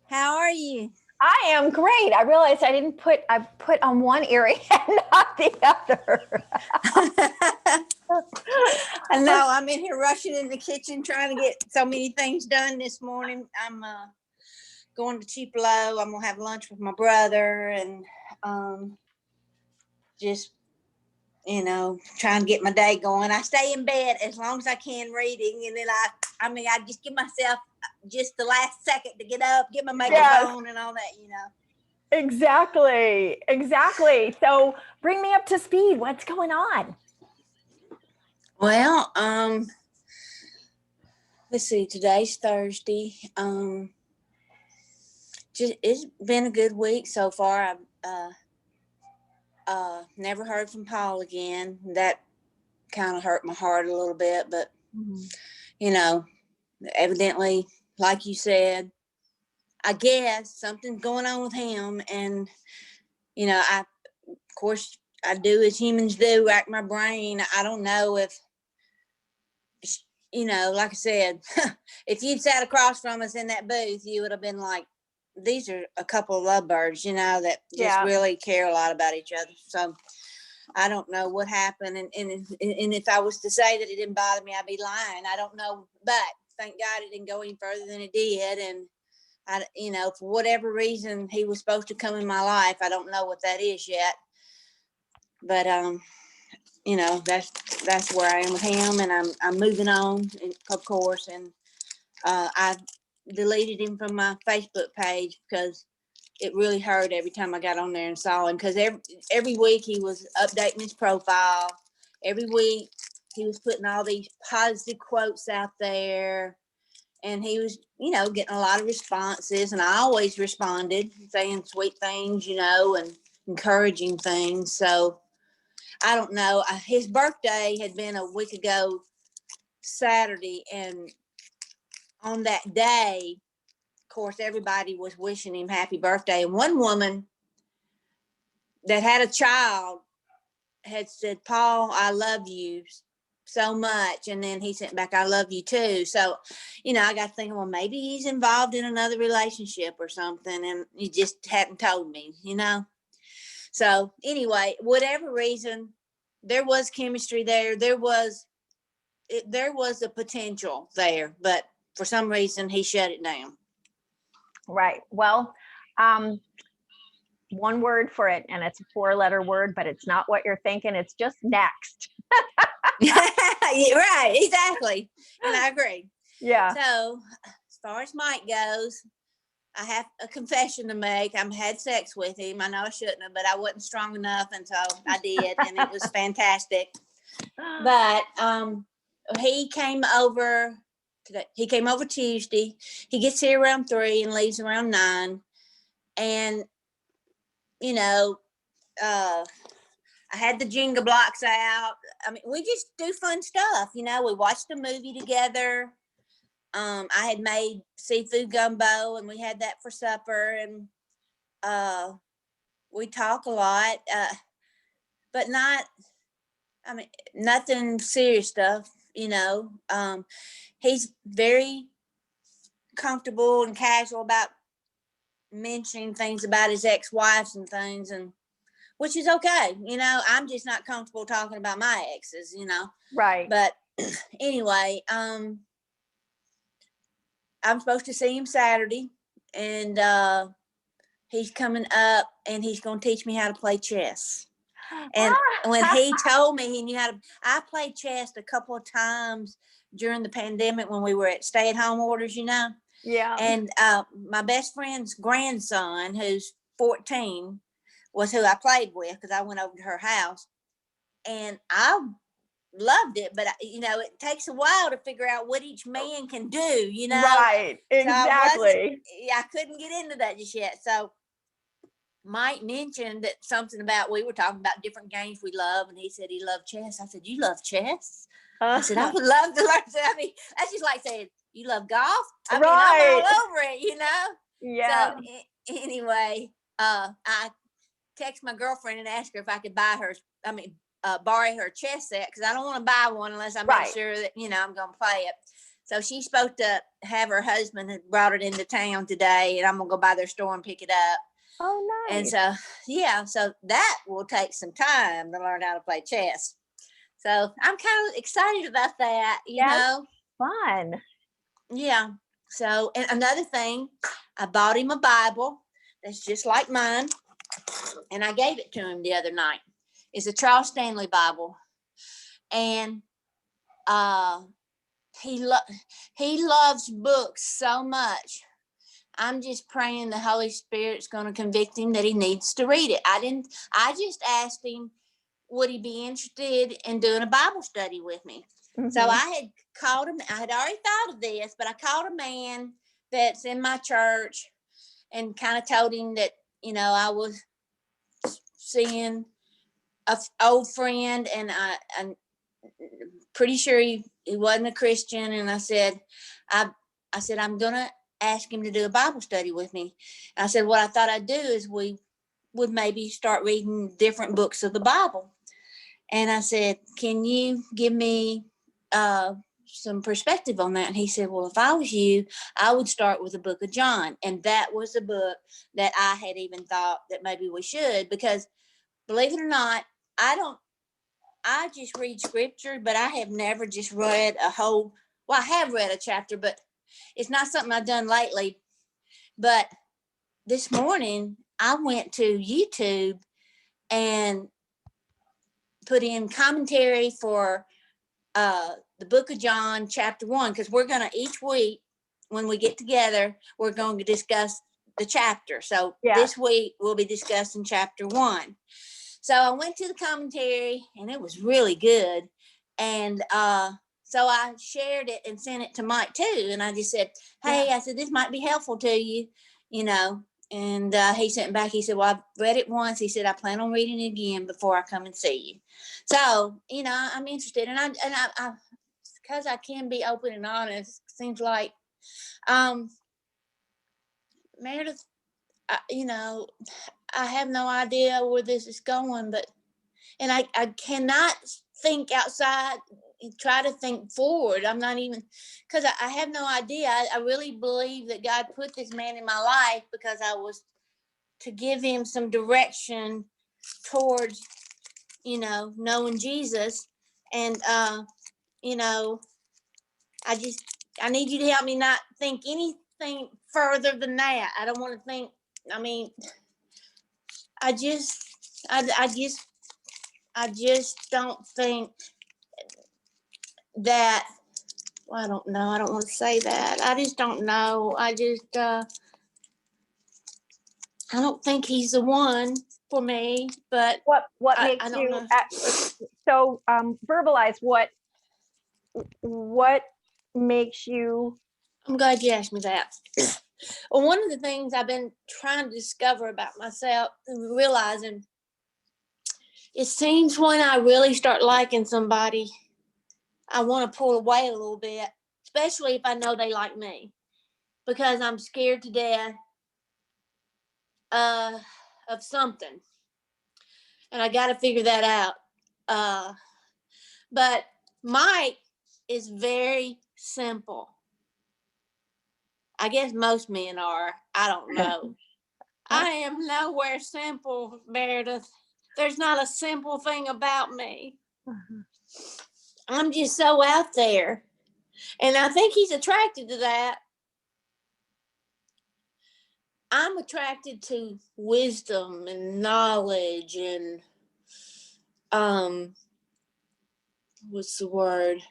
How are you? I am great. I realized I put on one earring and not the other. I know I'm in here rushing in the kitchen trying to get so many things done this morning. I'm going to Tupelo. I'm gonna have lunch with my brother and um, just trying to get my day going. I stay in bed as long as I can reading, and then I just give myself just the last second to get up, get my makeup Yes, on, and all that. exactly. Exactly. So bring me up to speed. What's going on? Well, let's see. Today's Thursday. Just it's been a good week so far. I've never heard from Paul again. That kind of hurt my heart a little bit, but Mhm. you know, evidently, like you said, I guess something's going on with him, and of course, I do as humans do, rack my brain. I don't know if, like I said, if you'd sat across from us in that booth, you would have been like, these are a couple of lovebirds, that just Yeah. really care a lot about each other. So I don't know what happened. And if I was to say that it didn't bother me, I'd be lying. I don't know. But thank God it didn't go any further than it did. And for whatever reason, he was supposed to come in my life. I don't know what that is yet. But that's where I am with him, and I'm moving on, of course. And I deleted him from my Facebook page because it really hurt every time I got on there and saw him. Because every week he was updating his profile. Every week he was putting all these positive quotes out there, and he was, getting a lot of responses. And I always responded, saying sweet things, and encouraging things. So I don't know. His birthday had been a week ago Saturday, and on that day, of course, everybody was wishing him happy birthday. And one woman that had a child had said, Paul, I love you so much. And then he sent back, I love you too. So, I got thinking, well, maybe he's involved in another relationship or something, and he just hadn't told me. So, anyway, whatever reason, there was chemistry there. There was a potential there, but for some reason, he shut it down. Right. Well, um, one word for it, and it's a four-letter word, but it's not what you're thinking. It's just next. Yeah, right, exactly. And I agree. Yeah. So, as far as Mike goes, I have a confession to make. I had sex with him. I know I shouldn't have, but I wasn't strong enough, and so I did, and it was fantastic. But he came over today. He came over Tuesday. He gets here around 3 and leaves around 9. And you know, uh, I had the Jenga blocks out. I mean, we just do fun stuff. We watched a movie together. I had made seafood gumbo, and we had that for supper. And we talk a lot, but not. I mean, nothing serious stuff. He's very comfortable and casual about mentioning things about his ex-wives and things, and which is okay. I'm just not comfortable talking about my exes. Right. But anyway, I'm supposed to see him Saturday, and he's coming up, and he's going to teach me how to play chess. And when he told me he knew how to, I played chess a couple of times during the pandemic when we were at stay-at-home orders. Yeah. And my best friend's grandson, who's 14, was who I played with because I went over to her house, and I loved it. But it takes a while to figure out what each man can do. Right. So Exactly. I couldn't get into that just yet. So Mike mentioned that something about, we were talking about different games we love, and he said he loved chess. I said, you love chess? I said, I would love to learn. I mean, that's just like saying, you love golf? I mean, I'm Right. all over it. Yeah. So anyway, I text my girlfriend and asked her if I could borrow her chess set, because I don't want to buy one unless I make Right. sure that, I'm going to play it. So she's supposed to have her husband had brought it into town today, and I'm gonna go by their store and pick it up. Oh, And nice. so, yeah, so that will take some time to learn how to play chess. So I'm kind of excited about that, you know. Fun. Yeah. So, and another thing, I bought him a Bible that's just like mine, and I gave it to him the other night. It's a Charles Stanley Bible, and he loves books so much. I'm just praying the Holy Spirit's going to convict him that he needs to read it. I just asked him, would he be interested in doing a Bible study with me? Mm-hmm. So I had called him. I had already thought of this, but I called a man that's in my church and kind of told him that, you know, I was seeing an old friend, and I'm pretty sure he wasn't a Christian. And I said, I'm going to ask him to do a Bible study with me. And I said, what I thought I'd do is we would maybe start reading different books of the Bible. And I said, can you give me some perspective on that? And he said, well, if I was you, I would start with the book of John. And that was a book that I had even thought that maybe we should, because believe it or not, I just read scripture, but I have never just read I have read a chapter, but it's not something I've done lately. But this morning I went to YouTube and put in commentary for the book of John, chapter 1, because we're going to each week when we get together, we're going to discuss the chapter. So this week we'll be discussing chapter 1. So I went to the commentary, and it was really good. And so I shared it and sent it to Mike too. And I just said, hey, I said, this might be helpful to you, you know. And he sent back, he said, well, I've read it once. He said, I plan on reading it again before I come and see you. So, you know, I'm interested. And I because I can be open and honest, seems like, Meredith, you know, I have no idea where this is going, and I cannot think outside and try to think forward. I'm not even, because I have no idea. I really believe that God put this man in my life because I was to give him some direction towards, you know, knowing Jesus. And, you know, I need you to help me not think anything further than that. I don't want to think, I mean, I just don't think that, well, I don't know. I don't want to say that. I just don't know. I don't think he's the one for me, but what makes you so verbalize what makes you. I'm glad you asked me that. Well, one of the things I've been trying to discover about myself and realizing, it seems when I really start liking somebody, I want to pull away a little bit, especially if I know they like me, because I'm scared to death of something. And I got to figure that out. But Mike is very simple. I guess most men are. I don't know. I am nowhere simple, Meredith. There's not a simple thing about me. I'm just so out there. And I think he's attracted to that. I'm attracted to wisdom and knowledge and what's the word?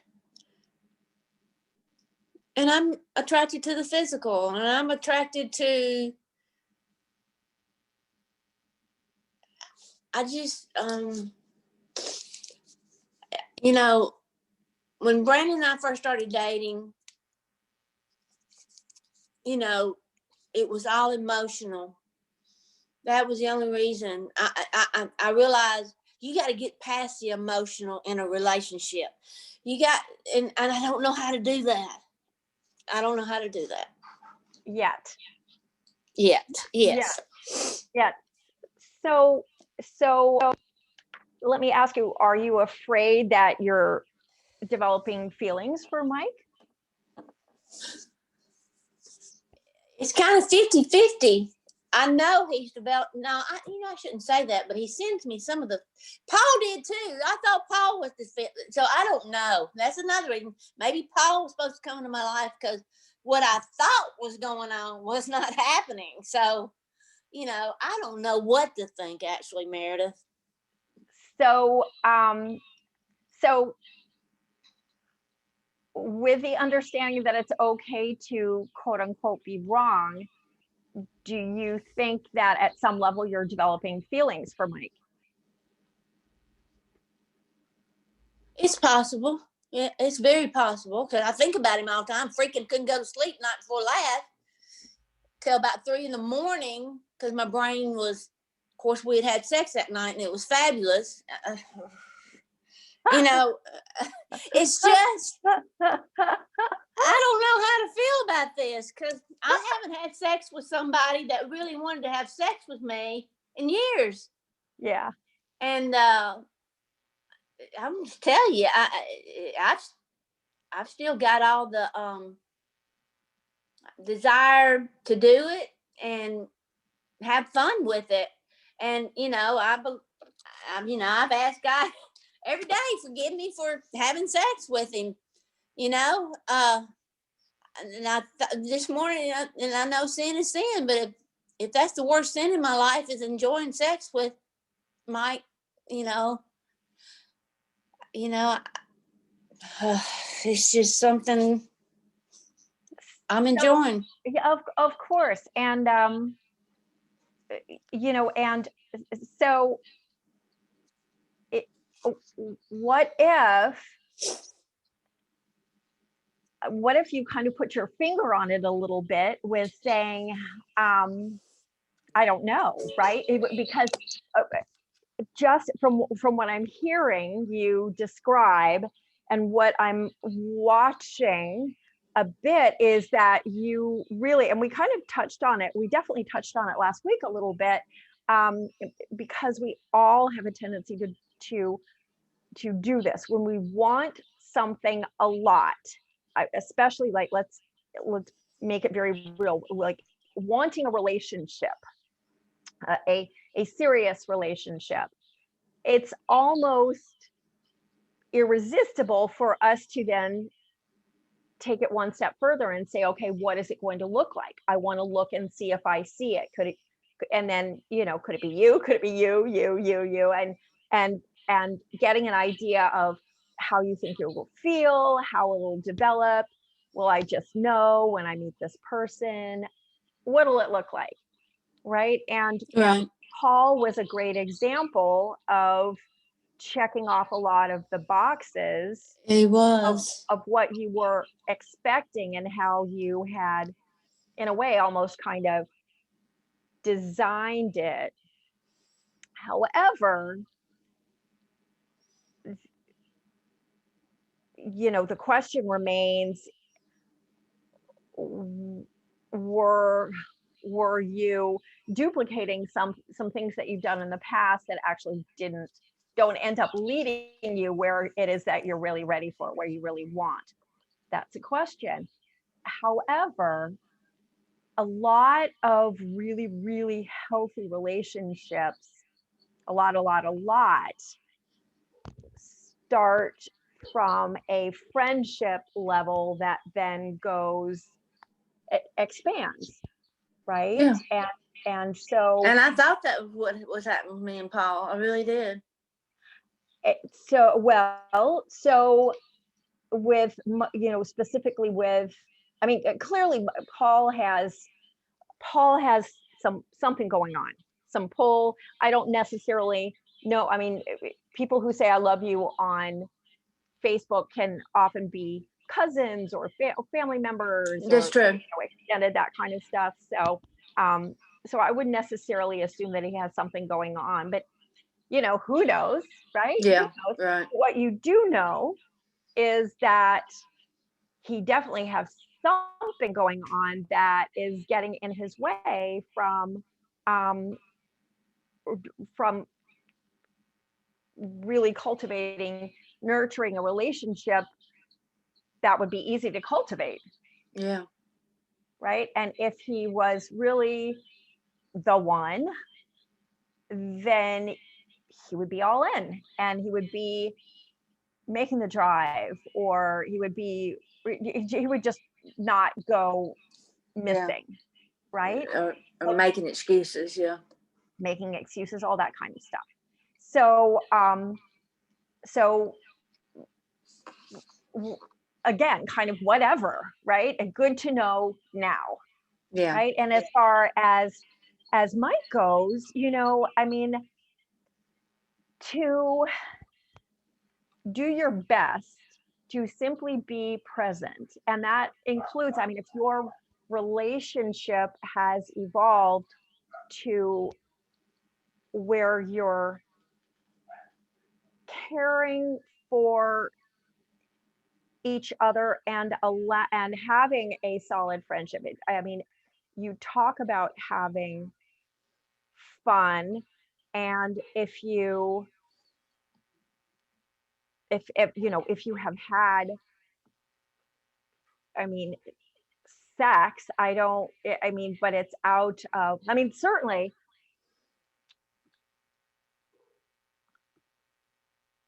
And I'm attracted to the physical, and I'm attracted to, I just, you know, when Brandon and I first started dating, you know, it was all emotional. That was the only reason. I realized you got to get past the emotional in a relationship. You got, and I don't know how to do that. I don't know how to do that. Yet. Yes. So let me ask you, are you afraid that you're developing feelings for Mike? It's kind of 50-50. I know he's developed. No, I shouldn't say that, but he sends me some of the. Paul did too. I thought Paul was the fit, so I don't know. That's another reason. Maybe Paul was supposed to come into my life because what I thought was going on was not happening. So, I don't know what to think actually, Meredith. So, so with the understanding that it's okay to quote unquote be wrong, do you think that at some level you're developing feelings for Mike? It's possible. Yeah, it's very possible because I think about him all the time. Freaking couldn't go to sleep night before last till about 3 a.m. because my brain was. Of course, we had sex that night and it was fabulous. It's just I don't know how to feel about this because I haven't had sex with somebody that really wanted to have sex with me in years. Yeah. And I'm just tell you, I've still got all the desire to do it and have fun with it. And I've asked God every day, forgive me for having sex with him. And this morning, and I know sin is sin, but if that's the worst sin in my life is enjoying sex with Mike, you know, you know, it's just something I'm enjoying. So, yeah, of course. And, and so what if you kind of put your finger on it a little bit with saying, I don't know, right? Because just from what I'm hearing you describe and what I'm watching a bit is that you really, and we kind of touched on it, we definitely touched on it last week a little bit, because we all have a tendency to do this when we want something a lot, especially like let's make it very real, like wanting a relationship, a serious relationship. It's almost irresistible for us to then take it one step further and say, okay, what is it going to look like? I want to look and see if I see it. Could it, and then, could it be you? Could it be you? And getting an idea of how you think it will feel, how it will develop. Will I just know when I meet this person? What'll it look like? Right. And Paul was a great example of checking off a lot of the boxes He was of what you were expecting and how you had, in a way, almost kind of designed it. However, the question remains, were you duplicating some things that you've done in the past that actually don't end up leading you where it is that you're really ready for, where you really want? That's a question. However, a lot of really, really healthy relationships, a lot start from a friendship level that then expands, right? Yeah. And so, and I thought that was what was happening with me and Paul. I really did. So with, specifically with, I mean, clearly Paul has something going on, some pull. I don't necessarily know. I mean, people who say I love you on Facebook can often be cousins or family members. That's true. Extended, that kind of stuff. So, so I wouldn't necessarily assume that he has something going on, but who knows, right? Yeah, right. What you do know is that he definitely has something going on that is getting in his way from really cultivating, nurturing a relationship that would be easy to cultivate, Yeah. right? And if he was really the one, then he would be all in and he would be making the drive, or he would just not go Yeah. missing, right? Or So making excuses. Yeah. making excuses, all that kind of stuff. So so again, kind of whatever, right? And good to know now, Yeah. right? And as far as Mike goes, I mean, to do your best to simply be present. And that includes, I mean, if your relationship has evolved to where you're caring for each other and having a solid friendship. I mean, you talk about having fun, and if you have had, I mean, sex, I mean, but it's out of, I mean, certainly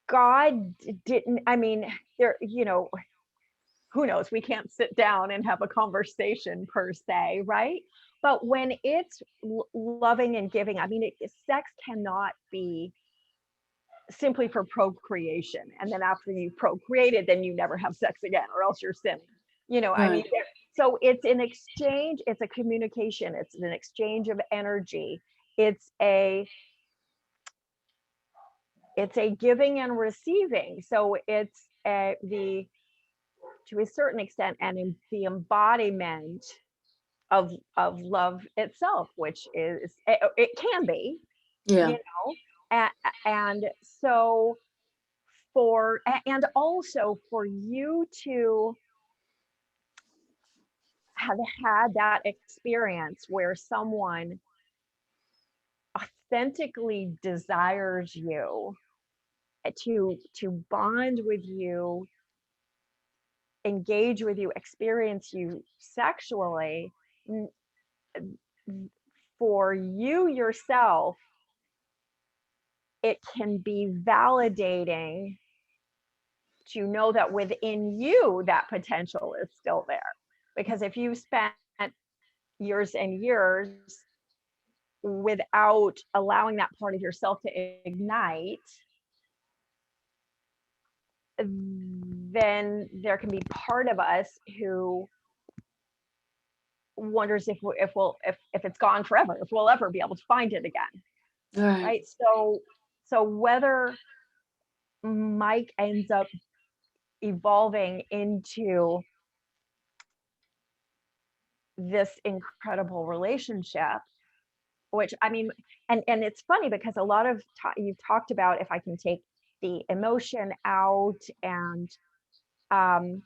God didn't, I mean, there, who knows? We can't sit down and have a conversation per se, right? But when it's loving and giving, I mean, sex cannot be simply for procreation. And then after you procreated, then you never have sex again, or else you're sinning. I mean, Right. so it's an exchange, it's a communication, it's an exchange of energy. It's a it's a giving and receiving. So it's the to a certain extent and the embodiment of love itself, which is it can be, you Yeah. know, and, and so and also for you to have had that experience where someone authentically desires you, to bond with you, engage with you, experience you sexually, for you yourself, it can be validating to know that within you that potential is still there. Because if you spent years and years without allowing that part of yourself to ignite, then there can be part of us who wonders if it's gone forever, if we'll ever be able to find it again, Right. right? So whether Mike ends up evolving into this incredible relationship, which I mean, and it's funny because a lot of you've talked about, if I can take the emotion out, um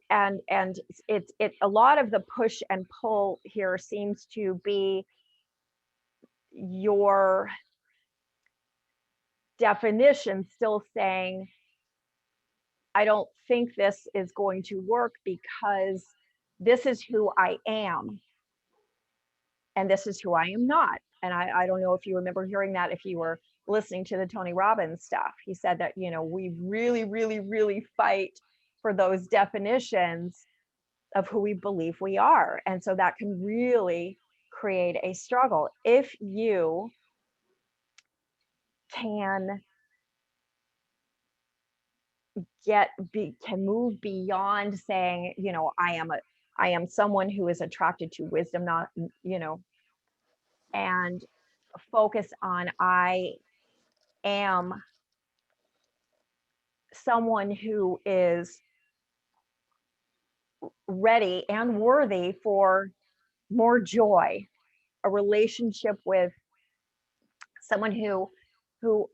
and it's a lot of the push and pull here seems to be your definition still saying, I don't think this is going to work because this is who I am and this is who I am not. And I don't know if you remember hearing that, if you were listening to the Tony Robbins stuff. He said that, we really, really, really fight for those definitions of who we believe we are. And so that can really create a struggle. If you can can move beyond saying, I am someone who is attracted to wisdom, not, and focus on I am someone who is ready and worthy for more joy, a relationship with someone who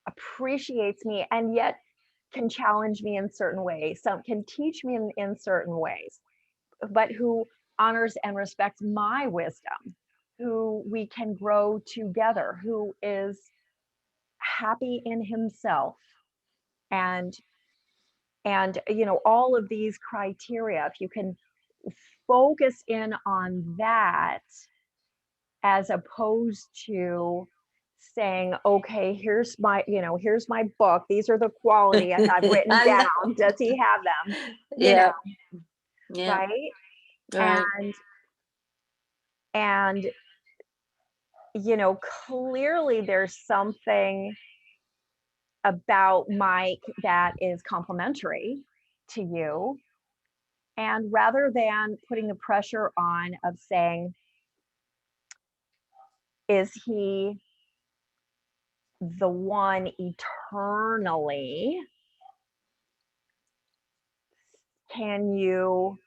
appreciates me and yet can challenge me in certain ways, some can teach me in certain ways, but who honors and respects my wisdom, who we can grow together, who is happy in himself and And, all of these criteria, if you can focus in on that, as opposed to saying, okay, here's my book. These are the qualities I've written I know. down. Does he have them? Yeah. Yeah. Right. Right. And, clearly there's something about Mike that is complimentary to you. And rather than putting the pressure on of saying, is he the one eternally? Can you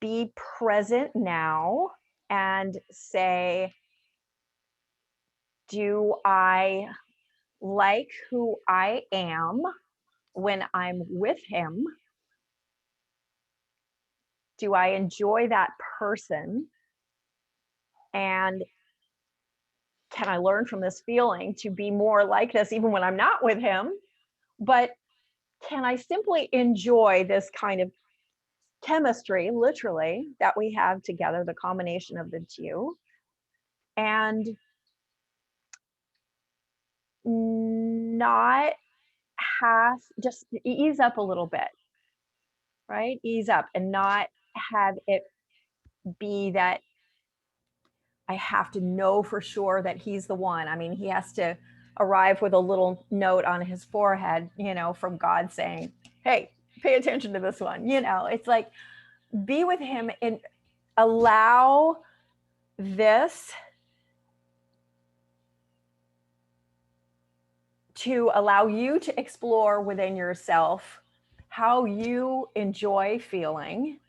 be present now and say, do I like who I am when I'm with him? Do I enjoy that person? And can I learn from this feeling to be more like this even when I'm not with him? But can I simply enjoy this kind of chemistry, literally, that we have together, the combination of the two, and not just ease up a little bit, right? Ease up and not have it be that I have to know for sure that he's the one. I mean, he has to arrive with a little note on his forehead, from God saying, hey, pay attention to this one. It's like, be with him and allow this to allow you to explore within yourself how you enjoy feeling.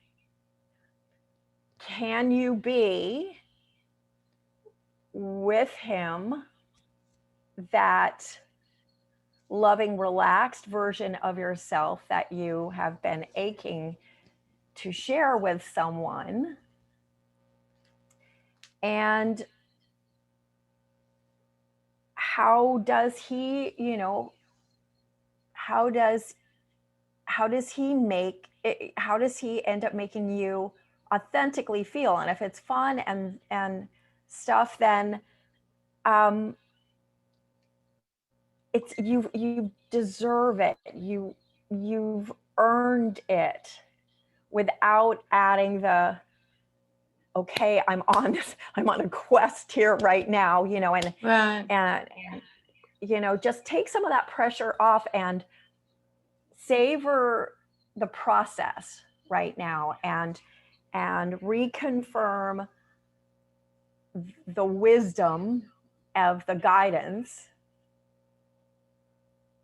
Can you be with him that loving, relaxed version of yourself that you have been aching to share with someone? And how does he, how does he end up making you authentically feel? And if it's fun and stuff, then it's you deserve it. You've earned it without adding the, okay, I'm on a quest here right now, and Right. and just take some of that pressure off and savor the process right now, and reconfirm the wisdom of the guidance,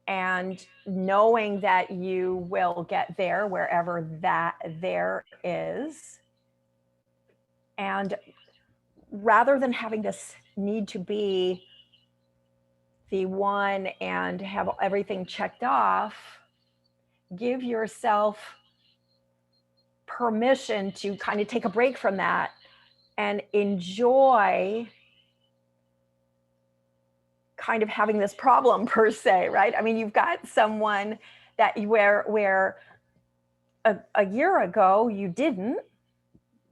and knowing that you will get there wherever that there is. And rather than having this need to be the one and have everything checked off, give yourself permission to kind of take a break from that and enjoy kind of having this problem per se, right? I mean, you've got someone that where a year ago you didn't.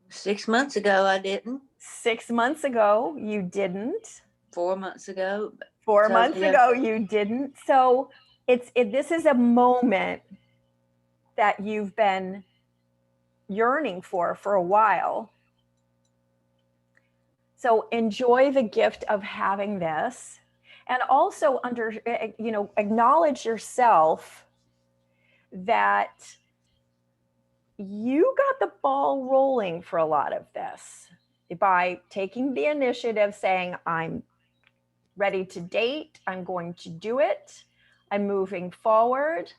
6 months ago, I didn't. 6 months ago you didn't. 4 months ago. 4 months ago you didn't. So this is a moment that you've been yearning for a while. So enjoy the gift of having this, and also acknowledge yourself that you got the ball rolling for a lot of this by taking the initiative, saying, I'm ready to date, I'm going to do it, I'm moving forward.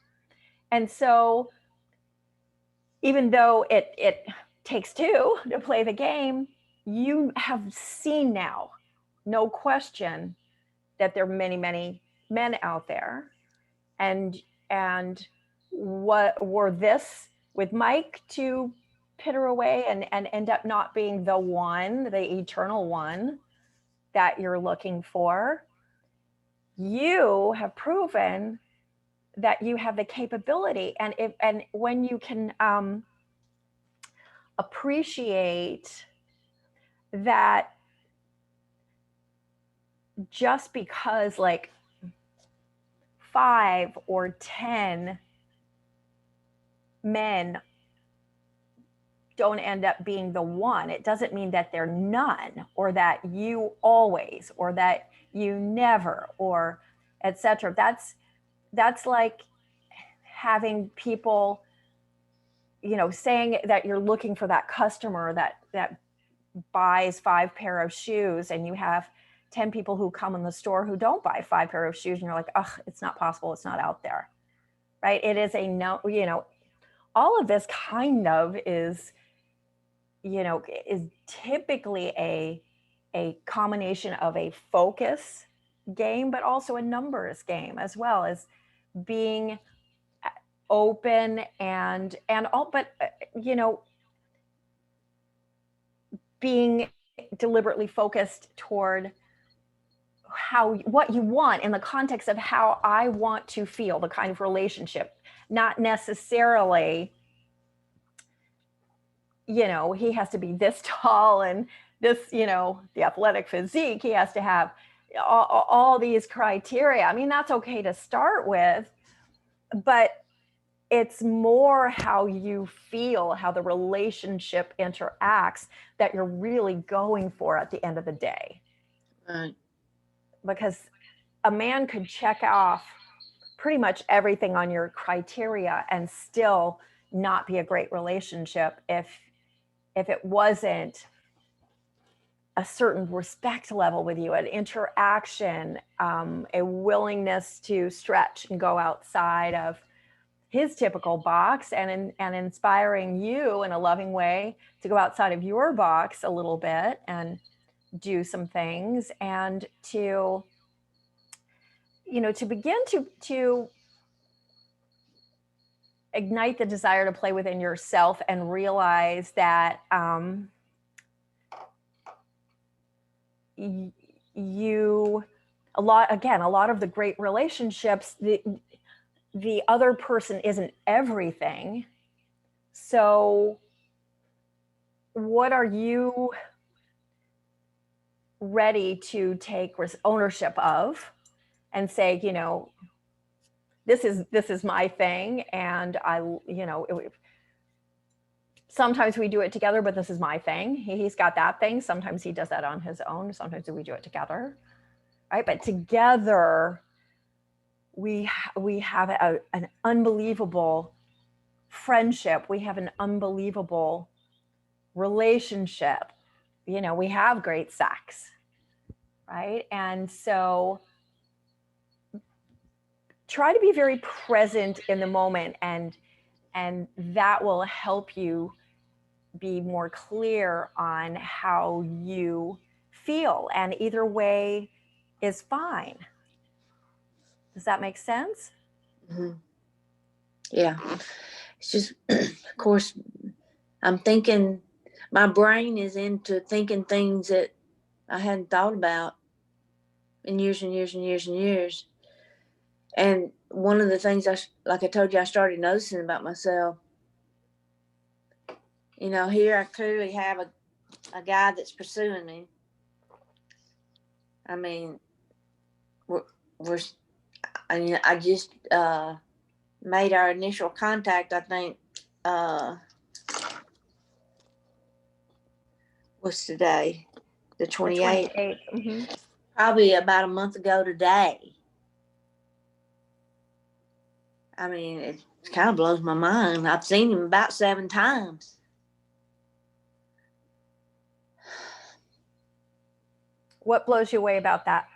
And so even though it takes two to play the game, you have seen now, no question, that there are many, many men out there. And what were this with Mike to pitter away and end up not being the one, the eternal one that you're looking for, you have proven that you have the capability. And when you can appreciate that, just because like 5 or 10 men don't end up being the one, it doesn't mean that they're none, or that you always, or that you never, or etc. That's like having people, saying that you're looking for that customer that buys 5 pair of shoes, and you have 10 people who come in the store who don't buy 5 pair of shoes, and you're like, ugh, it's not possible, it's not out there, right? It is all of this kind of is typically a combination of a focus game, but also a numbers game, as well as being open and all, but being deliberately focused toward what you want in the context of how I want to feel, the kind of relationship, not necessarily, he has to be this tall and this, the athletic physique, he has to have all these criteria. I mean, that's okay to start with, but it's more how you feel, how the relationship interacts, that you're really going for at the end of the day. Right. Because a man could check off pretty much everything on your criteria and still not be a great relationship if it wasn't a certain respect level with you, an interaction, a willingness to stretch and go outside of his typical box, and inspiring you in a loving way to go outside of your box a little bit and do some things, and to begin to ignite the desire to play within yourself, and realize that a lot of the great relationships, the other person isn't everything. So what are you ready to take ownership of, and say, this is my thing, and sometimes we do it together, but this is my thing. He's got that thing. Sometimes he does that on his own. Sometimes we do it together, right? But together, we have an unbelievable friendship. We have an unbelievable relationship. We have great sex, right? And so try to be very present in the moment, and that will help you be more clear on how you feel, and either way is fine. Does that make sense? Mm-hmm. Yeah. It's just, of course, I'm thinking, my brain is into thinking things that I hadn't thought about in years and years and years and years. And one of the things like I told you, I started noticing about myself, here I clearly have a guy that's pursuing me. I mean, I just made our initial contact, I think, what's today? The 28th. Mm-hmm. Probably about a month ago today. I mean, it kind of blows my mind. I've seen him about 7 times. What blows you away about that?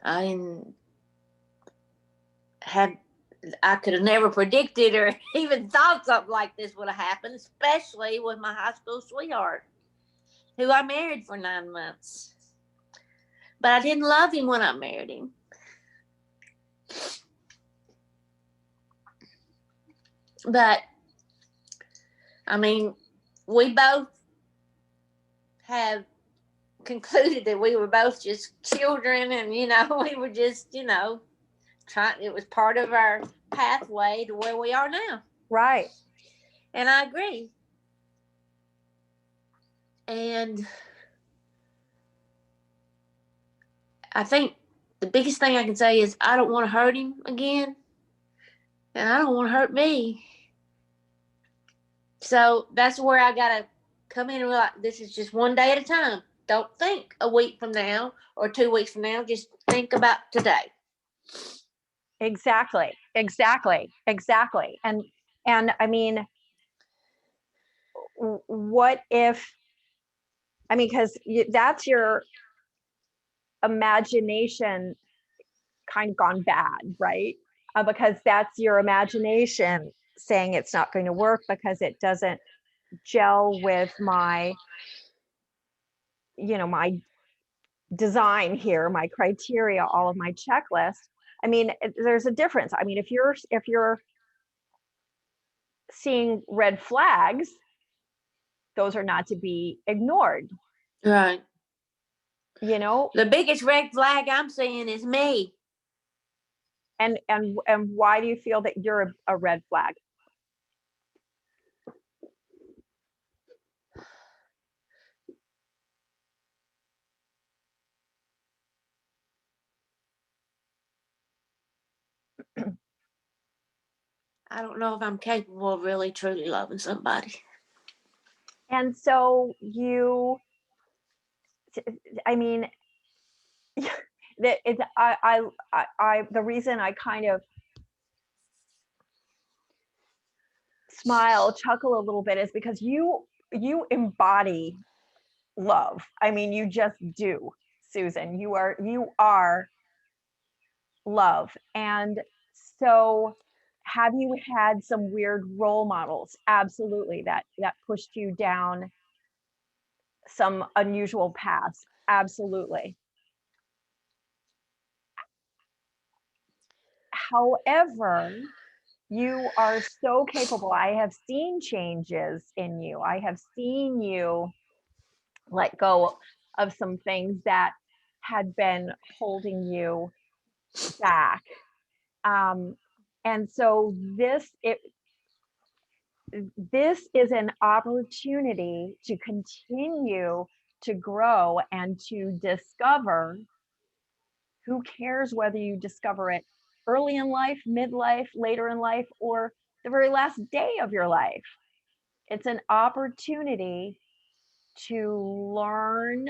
I could have never predicted or even thought something like this would have happened, especially with my high school sweetheart, who I married for 9 months. But I didn't love him when I married him. But, I mean, we both have concluded that we were both just children, and we were just trying. It was part of our pathway to where we are now. Right. And I agree. And I think the biggest thing I can say is I don't want to hurt him again, and I don't want to hurt me. So that's where I gotta come in and realize this is just one day at a time. Don't think a week from now or 2 weeks from now. Just think about today. Exactly. And I mean, what if, I mean, because that's your imagination kind of gone bad, right? Because that's your imagination saying it's not going to work because it doesn't gel with my my design here, my criteria, all of my checklist. I mean, there's a difference. I mean, if you're seeing red flags, those are not to be ignored. Right. The biggest red flag I'm seeing is me. And why do you feel that you're a red flag? I don't know if I'm capable of really truly loving somebody. And so I mean, that it's the reason I kind of smile, chuckle a little bit is because you embody love. I mean, you just do, Susan. You are love. And so have you had some weird role models? Absolutely. That pushed you down some unusual paths. Absolutely. However, you are so capable. I have seen changes in you. I have seen you let go of some things that had been holding you back. And so this is an opportunity to continue to grow and to discover. Who cares whether you discover it early in life, midlife, later in life, or the very last day of your life? It's an opportunity to learn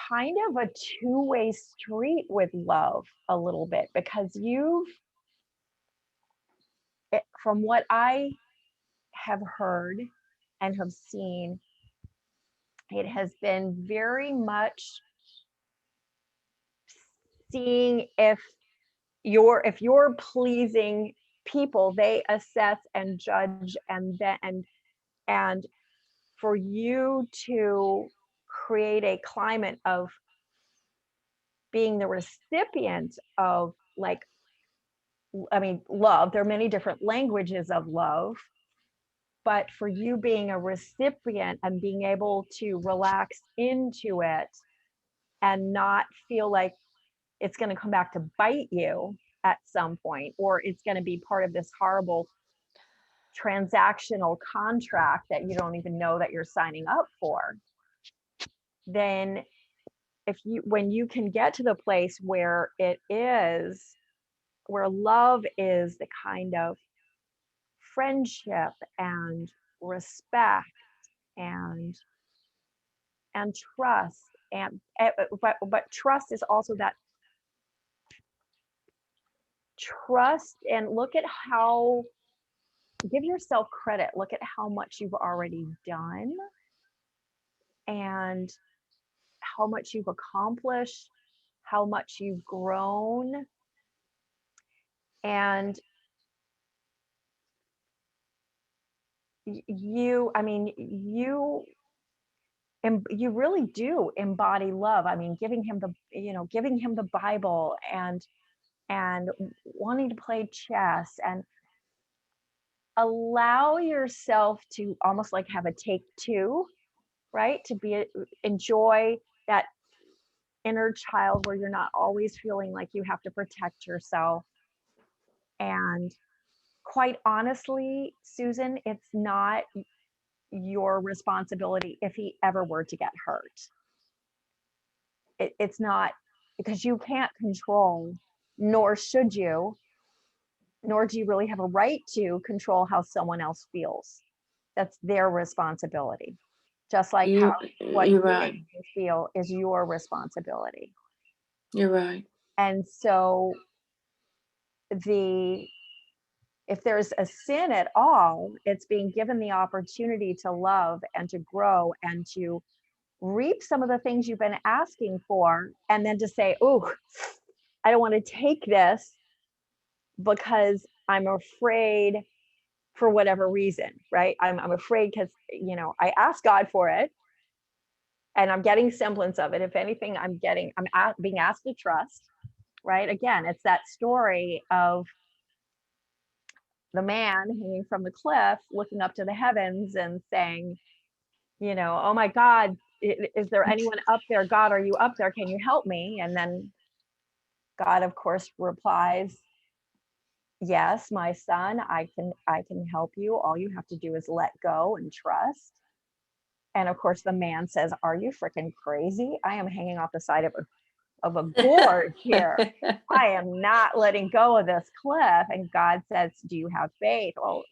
kind of a two-way street with love a little bit, because from what I have heard and have seen, it has been very much seeing if you're pleasing people, they assess and judge, and for you to create a climate of being the recipient of, like, I mean, love. There are many different languages of love, but for you being a recipient and being able to relax into it and not feel like it's going to come back to bite you at some point, or it's going to be part of this horrible transactional contract that you don't even know that you're signing up for, then when you can get to the place where love is the kind of friendship and respect and trust, but trust is also that trust. And look at how, give yourself credit, look at how much you've already done and how much you've accomplished, how much you've grown. And I mean, you really do embody love. I mean, giving him the Bible and wanting to play chess, and allow yourself to almost like have a take two right? To enjoy that inner child where you're not always feeling like you have to protect yourself. And quite honestly, Susan, it's not your responsibility if he ever were to get hurt. It's not, because you can't control, nor should you, nor do you really have a right to control how someone else feels. That's their responsibility. Just like how what You're you make right. them feel is your responsibility. You're right. And so if there's a sin at all, it's being given the opportunity to love and to grow and to reap some of the things you've been asking for, and then to say, oh, I don't want to take this because I'm afraid for whatever reason, right? I'm afraid because, I asked God for it and I'm getting semblance of it. If anything, being asked to trust, right? Again, it's that story of the man hanging from the cliff, looking up to the heavens and saying, oh my God, is there anyone up there? God, are you up there? Can you help me? And then God, of course, replies, yes, my son, I can help you. All you have to do is let go and trust. And of course, the man says, are you freaking crazy? I am hanging off the side of a gorge here. I am not letting go of this cliff. And God says, do you have faith? Well,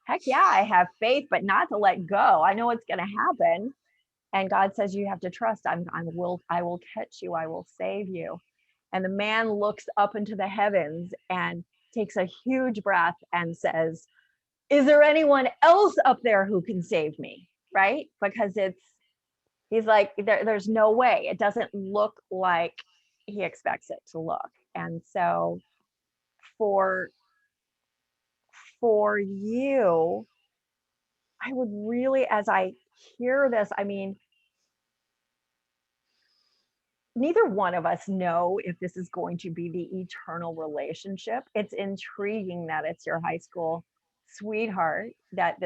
heck yeah, I have faith, but not to let go. I know what's going to happen. And God says, you have to trust. I will catch you. I will save you. And the man looks up into the heavens and takes a huge breath and says, is there anyone else up there who can save me? Right? Because he's like, there's no way. It doesn't look like he expects it to look. And so for you, I would really, as I hear this, I mean, neither one of us know if this is going to be the eternal relationship. It's intriguing that it's your high school sweetheart, that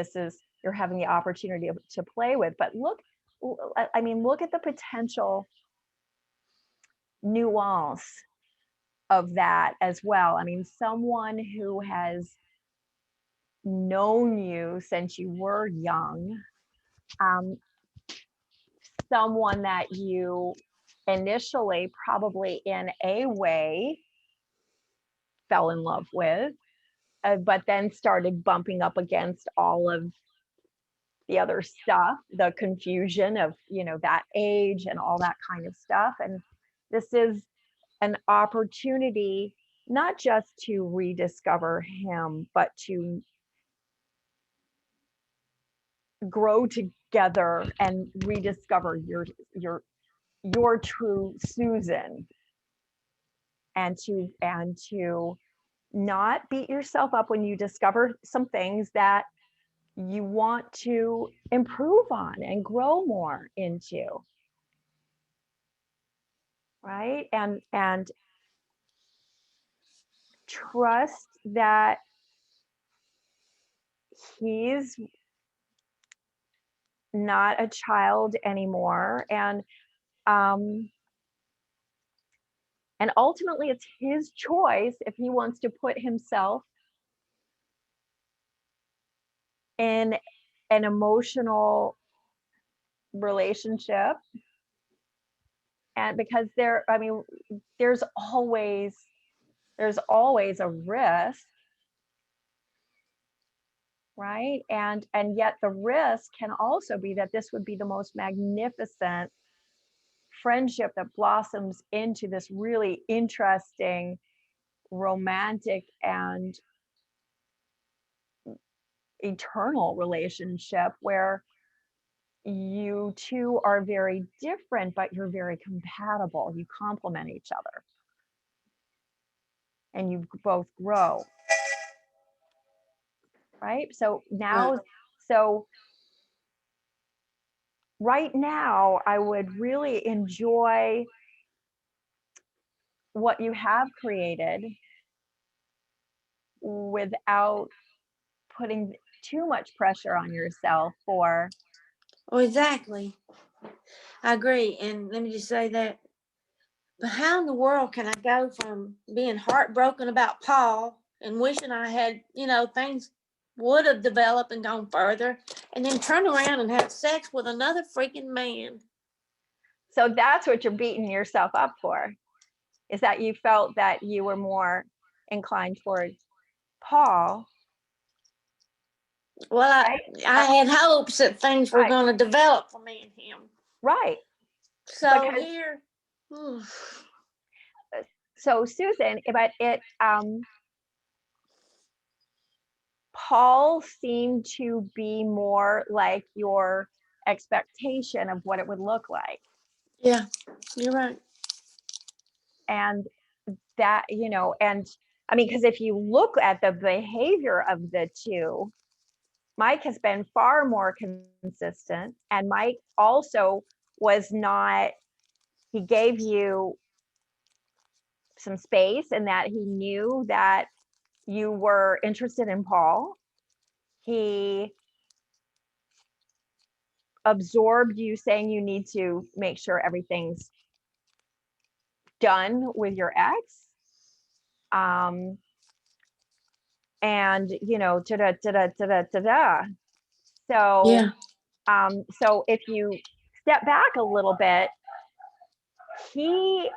you're having the opportunity to play with. But look at the potential nuance of that as well. I mean, someone who has known you since you were young, um, someone that you initially probably in a way fell in love with, but then started bumping up against all of the other stuff, the confusion of, that age and all that kind of stuff. And this is an opportunity not just to rediscover him, but to grow together and rediscover your true Susan, and to not beat yourself up when you discover some things that you want to improve on and grow more into, right? And trust that he's not a child anymore, um and ultimately it's his choice if he wants to put himself in an emotional relationship. And because there's always a risk, right? And yet the risk can also be that this would be the most magnificent friendship that blossoms into this really interesting, romantic, and eternal relationship where you two are very different, but you're very compatible. You complement each other and you both grow, right? Right. So right now, I would really enjoy what you have created without putting too much pressure on yourself for Oh, exactly. I agree. And let me just say that. But how in the world can I go from being heartbroken about Paul and wishing I had, things would have developed and gone further, and then turn around and have sex with another freaking man? So that's what you're beating yourself up for, is that you felt that you were more inclined toward Paul, Well, right? I had hopes that things were Right, going to develop for me and him. right. So Because here, so Susan, but Paul seemed to be more like your expectation of what it would look like. yeah, you're right. And that, and I mean, because if you look at the behavior of the two, Mike has been far more consistent. And Mike also was not, he gave you some space and that he knew that you were interested in Paul. He absorbed you saying you need to make sure everything's done with your ex. And ta-da, ta-da, ta-da, ta-da. So, Yeah, so if you step back a little bit, he,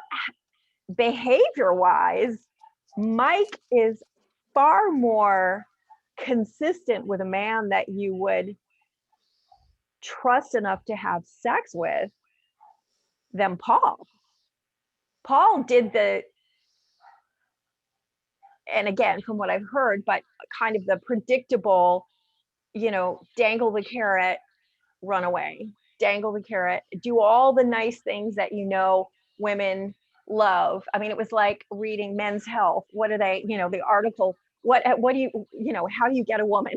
behavior wise, Mike is far more consistent with a man that you would trust enough to have sex with than Paul. Paul did and again, from what I've heard, but kind of the predictable, dangle the carrot, run away, dangle the carrot, do all the nice things that women love. I mean, it was like reading Men's Health. What are they, the article, what do you, how do you get a woman?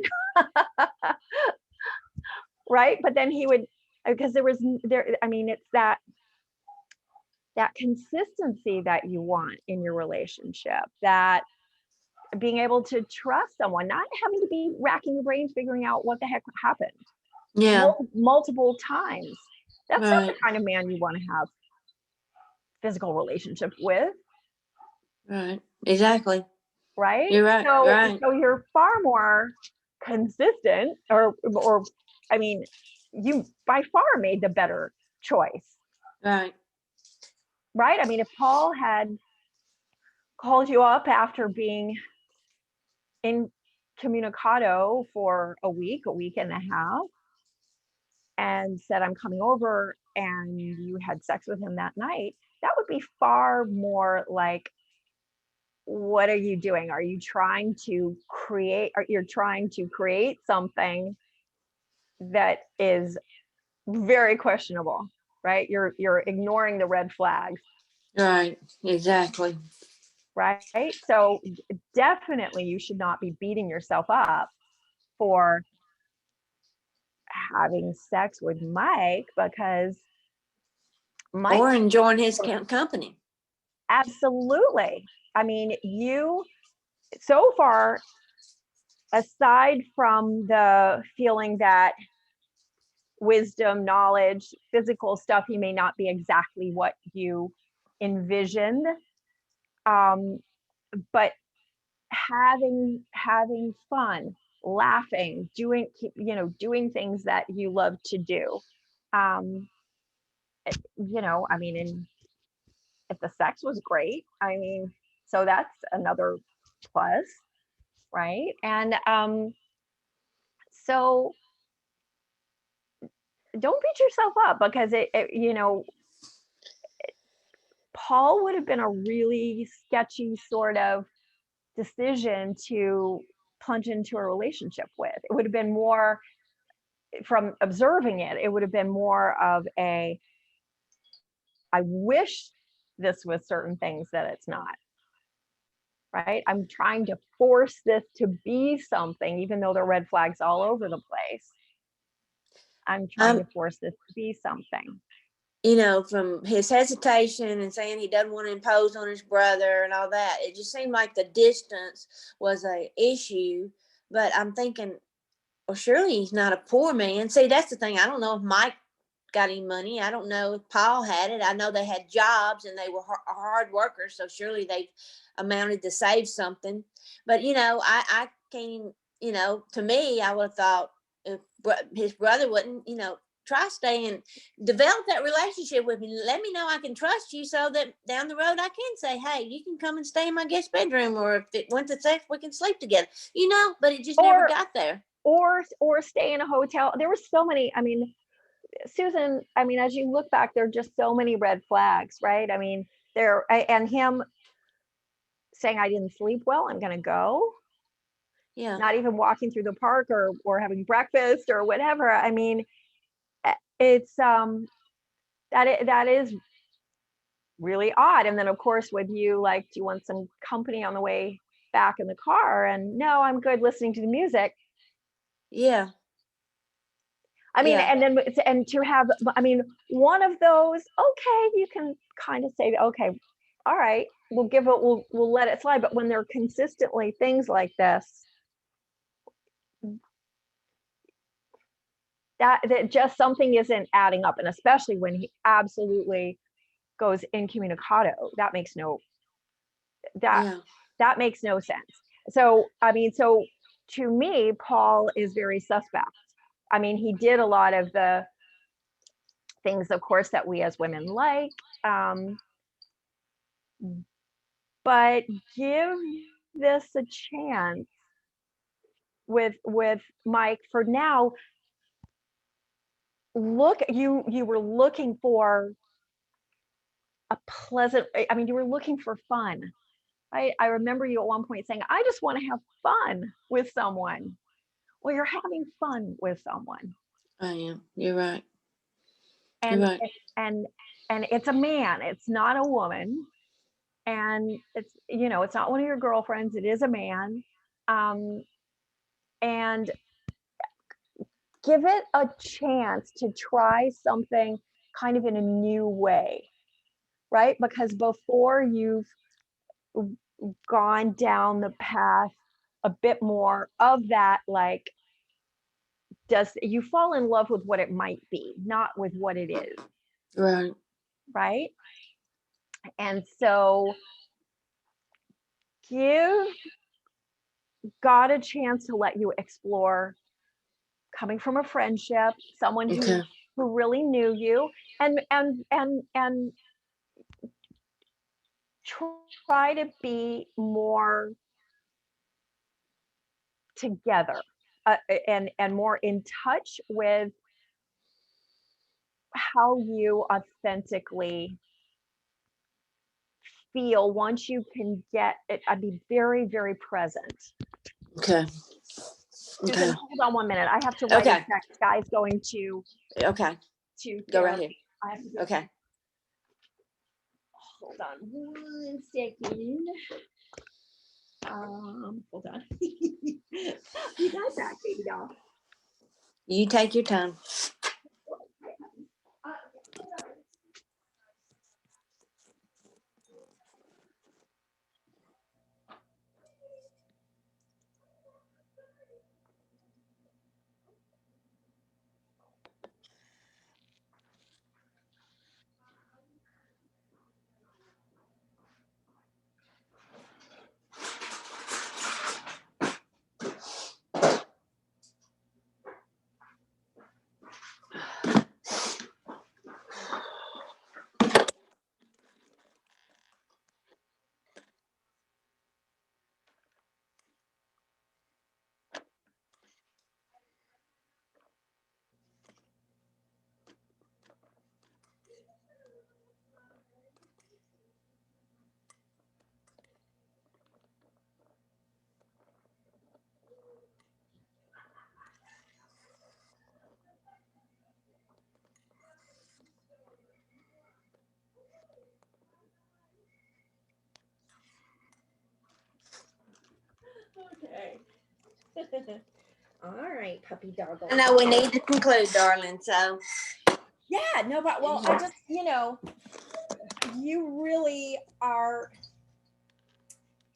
Right? But then he would, because I mean, it's that consistency that you want in your relationship, that being able to trust someone, not having to be racking your brains figuring out what the heck happened yeah, multiple times. That's not the right, kind of man you want to have physical relationship with, right, exactly. right? You're right, So you're far more consistent, or I mean, you by far made the better choice, right. right? I mean, if Paul had called you up after being incommunicado for a week and a half, and said, I'm coming over, and you had sex with him that night, that would be far more like, what are you doing? Are you trying to create, or you're trying to create something that is very questionable, right? You're ignoring the red flags, Right, exactly. right? So definitely you should not be beating yourself up for having sex with Mike, because Mike, Or enjoying his company. absolutely. I mean, you so far, aside from the feeling that wisdom, knowledge, physical stuff, he may not be exactly what you envisioned, um, but having fun, laughing, doing things that you love to do. Um, I mean, and if the sex was great, I mean, so that's another plus, right? And so don't beat yourself up, because Paul would have been a really sketchy sort of decision to plunge into a relationship with. It would have been more, from observing it, it would have been more of a, I wish this was certain things that it's not, right? I'm trying to force this to be something, even though there are red flags all over the place. I'm trying Um, to force this to be something. from his hesitation and saying he doesn't want to impose on his brother and all that, it just seemed like the distance was a issue. But I'm thinking, well, surely he's not a poor man. See, that's the thing. I don't know if Mike got any money. I don't know if Paul had it. I know they had jobs and they were hard workers, so surely they amounted to save something. But I can't. To me, I would have thought if his brother wouldn't, try staying, develop that relationship with me. Let me know I can trust you, so that down the road I can say, hey, you can come and stay in my guest bedroom, or if it went to sex, we can sleep together. But it just never got there. Or stay in a hotel. There were so many. I mean, Susan, I mean, as you look back, there are just so many red flags, right? I mean, and him saying, I didn't sleep well, I'm going to go. Yeah. Not even walking through the park or having breakfast or whatever. I mean, it's, that is really odd. And then of course, with you, like, do you want some company on the way back in the car? And no, I'm good listening to the music. Yeah. I mean, and then, and to have, I mean, one of those, okay, you can kind of say, okay, all right, we'll give it, we'll let it slide. But when there are consistently things like this, that just something isn't adding up. And especially when he absolutely goes incommunicado, that makes no sense. So, I mean, so to me, Paul is very suspect. I mean, he did a lot of the things, of course, that we as women like, but give this a chance with Mike for now. Look, you were looking for a pleasant, I mean, you were looking for fun. I remember you at one point saying, I just want to have fun with someone. Well, you're having fun with someone. I am. You're right. And You're right. and it's a man, it's not a woman. And it's, it's not one of your girlfriends, it is a man. And give it a chance to try something kind of in a new way, right? Because before you've gone down the path a bit more of that, like, does you fall in love with what it might be, not with what it is. Right. Right. And so give God a chance to let you explore, coming from a friendship, someone who really knew you, and try to be more together, and more in touch with how you authentically feel once you can get it. I'd be very, very present. Okay. Susan, hold on 1 minute. I have to write a text. Guy's going to go therapy. right here. I have to go. Okay. Hold on 1 second. Hold on. You got that, baby doll. You take your time. Okay. All right, puppy doggo. I know we need to conclude, darling. So yeah, no, but well, I just, you really are.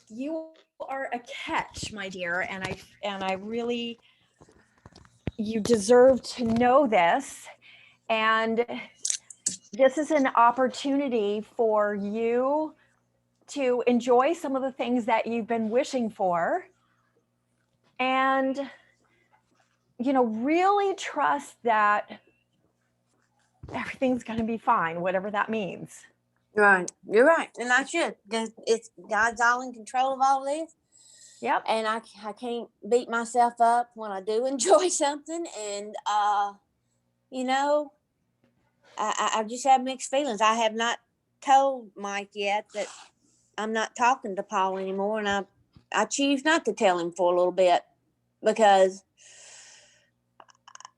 You are a catch, my dear, and I really you deserve to know this. And this is an opportunity for you to enjoy some of the things that you've been wishing for. And, really trust that everything's going to be fine, whatever that means. Right. You're right. And I should, because it's God's all in control of all this. Yep. And I can't beat myself up when I do enjoy something. And, I just have mixed feelings. I have not told Mike yet that I'm not talking to Paul anymore. And I choose not to tell him for a little bit, because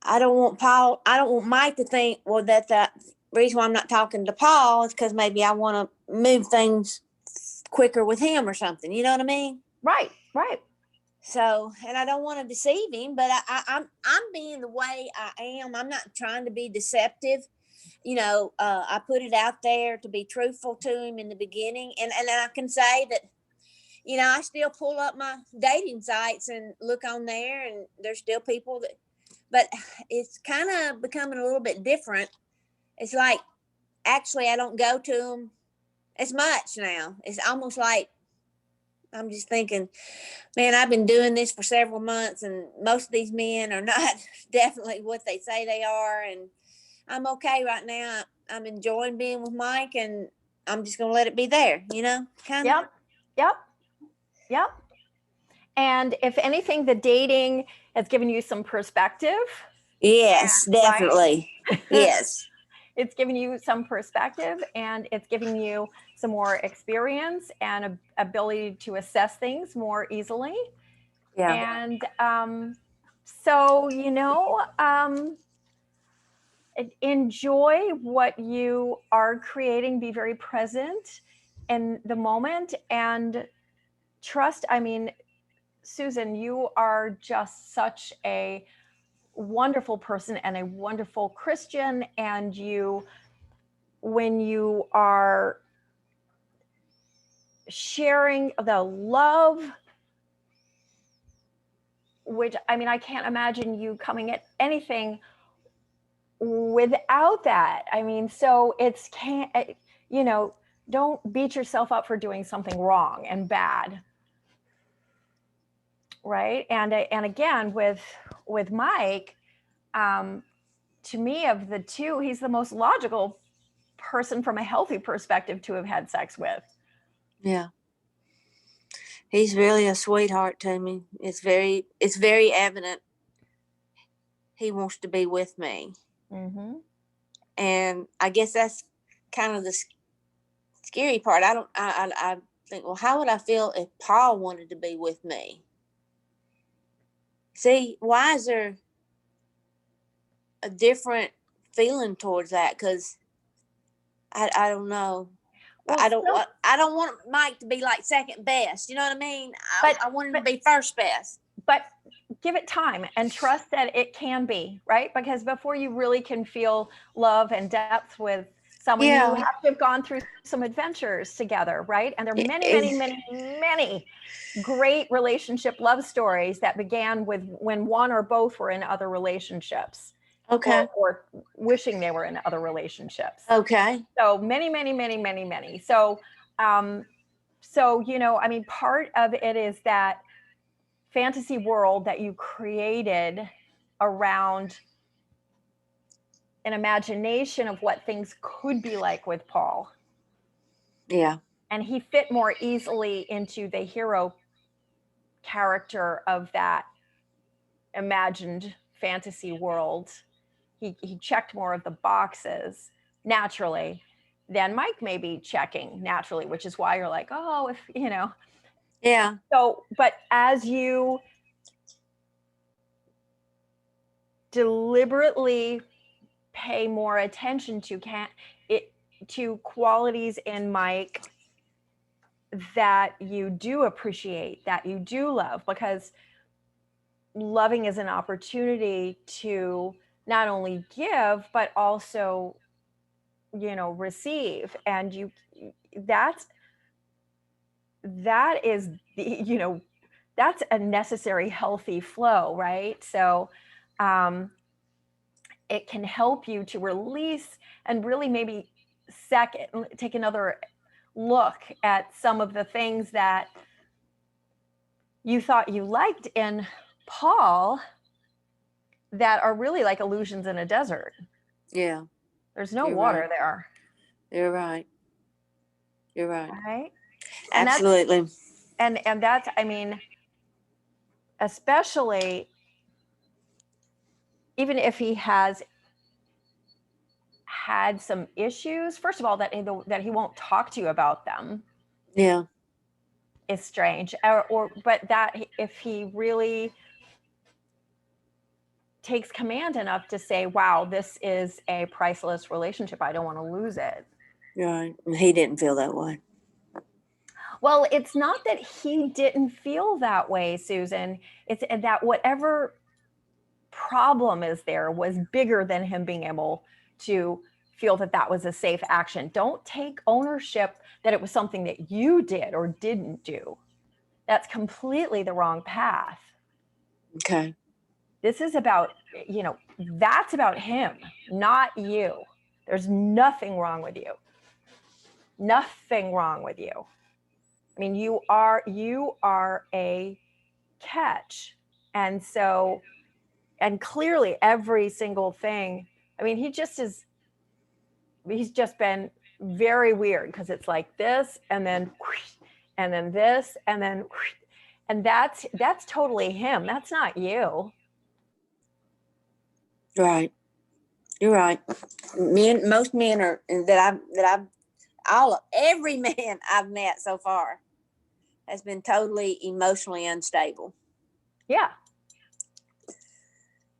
I don't want Mike to think, well, that the reason why I'm not talking to Paul is because maybe I want to move things quicker with him or something. You know what I mean? Right. So, and I don't want to deceive him, but I'm being the way I am. I'm not trying to be deceptive. I put it out there to be truthful to him in the beginning, and I can say that, I still pull up my dating sites and look on there, and there's still people that, but it's kind of becoming a little bit different. It's like, actually, I don't go to them as much now. It's almost like I'm just thinking, man, I've been doing this for several months, and most of these men are not definitely what they say they are. And I'm okay right now. I'm enjoying being with Mike, and I'm just going to let it be there, kind of. Yep. And if anything, the dating has given you some perspective. Yes, definitely. Right? Yes. It's giving you some perspective, and it's giving you some more experience and ability to assess things more easily. Yeah. And so, enjoy what you are creating, be very present in the moment, and trust. I mean, Susan, you are just such a wonderful person and a wonderful Christian. And when you are sharing the love, which, I mean, I can't imagine you coming at anything without that. I mean, so don't beat yourself up for doing something wrong and bad. Right. And again, with Mike, to me, of the two, he's the most logical person from a healthy perspective to have had sex with. Yeah. He's really a sweetheart to me. It's very evident he wants to be with me. Mm-hmm. And I guess that's kind of the scary part. I think, well, how would I feel if Paul wanted to be with me? See, why is there a different feeling towards that? Because I don't know. Well, I don't want Mike to be like second best. You know what I mean? I want him to be first best. But give it time and trust that it can be, right? Because before you really can feel love and depth with someone, you have to have gone through some adventures together, right? And there are many great relationship love stories that began with when one or both were in other relationships. Okay. Or wishing they were in other relationships. Okay. So many. So, I mean, part of it is that fantasy world that you created around an imagination of what things could be like with Paul. Yeah. And he fit more easily into the hero character of that imagined fantasy world. He checked more of the boxes naturally than Mike may be checking naturally, which is why you're like, oh, if Yeah. So, but as you deliberately pay more attention to qualities in Mike that you do appreciate, that you do love, because loving is an opportunity to not only give, but also, receive. And that is, that's a necessary, healthy flow, right? So, it can help you to release and really maybe take another look at some of the things that you thought you liked in Paul that are really like illusions in a desert. Yeah. There's no You're water right. there. You're right. You're right. Right? Absolutely. And that's, I mean, especially even if he has had some issues, first of all, that he won't talk to you about them. Yeah. Is strange. But that if he really takes command enough to say, wow, this is a priceless relationship, I don't want to lose it. Right. He didn't feel that way. Well, it's not that he didn't feel that way, Susan. It's that whatever problem is there was bigger than him being able to feel that that was a safe action. Don't take ownership that it was something that you did or didn't do. That's completely the wrong path. Okay. This is about, that's about him, not you. There's nothing wrong with you. Nothing wrong with you. I mean, you are a catch. And so, and clearly every single thing, I mean, he's just been very weird because it's like this and then this and then, and that's totally him. That's not you. Right. You're right. Most men are every man I've met so far has been totally emotionally unstable. Yeah.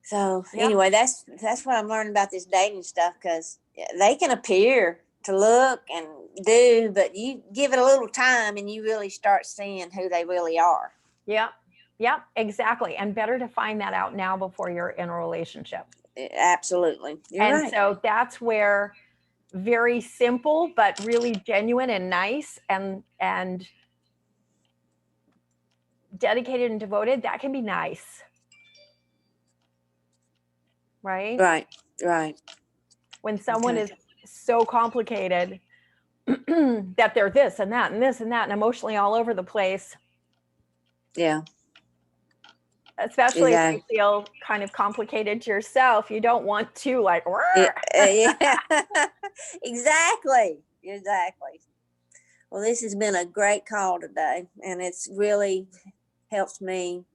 So anyway, that's what I'm learning about this dating stuff, because they can appear to look and do, but you give it a little time and you really start seeing who they really are. Yeah. Yeah, exactly. And better to find that out now before you're in a relationship. Absolutely. You're right. So that's where very simple, but really genuine and nice and dedicated and devoted, that can be nice. Right? Right. When someone is so complicated that they're this and that and this and that and emotionally all over the place. Yeah. Especially if you feel kind of complicated to yourself, you don't want to like. Yeah. Exactly. Well, this has been a great call today, and it's really helped me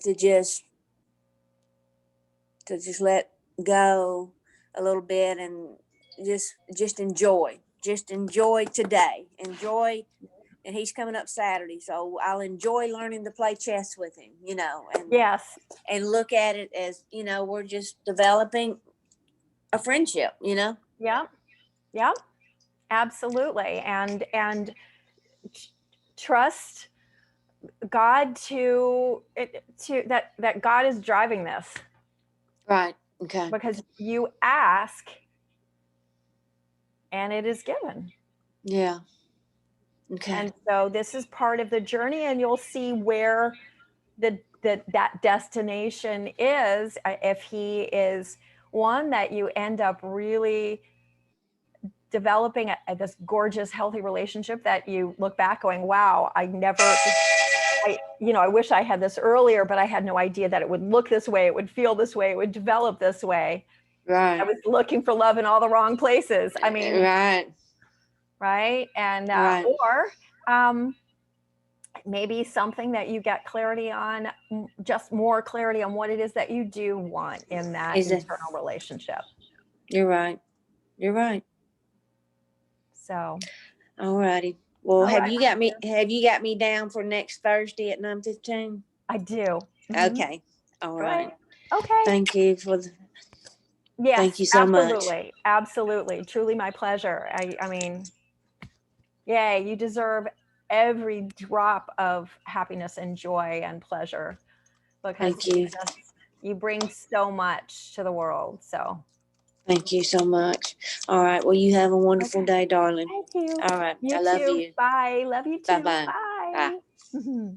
to just let go a little bit and just enjoy today. And he's coming up Saturday, so I'll enjoy learning to play chess with him, and yes, and look at it as, we're just developing a friendship, Yeah, absolutely. And trust God that God is driving this. Right. Okay. Because you ask and it is given. Yeah. Okay. And so this is part of the journey, and you'll see where that destination is, if he is one that you end up really developing this gorgeous, healthy relationship that you look back going, wow, I wish I had this earlier, but I had no idea that it would look this way, it would feel this way, it would develop this way. Right. I was looking for love in all the wrong places. I mean, right. And or maybe something that you get clarity on, just more clarity on what it is that you do want in that internal relationship. You're right. So, all righty. Well, have you got me down for next Thursday at 9:15? I do. Mm-hmm. Okay. All right. Okay. Thank you for yes, thank you so much. Absolutely. Truly my pleasure. I mean, yay, you deserve every drop of happiness and joy and pleasure, because you bring so much to the world. So thank you so much. All right. Well, you have a wonderful day, darling. Thank you. All right. You I love too. you. Bye. Love you too. Bye-bye. Bye. Bye.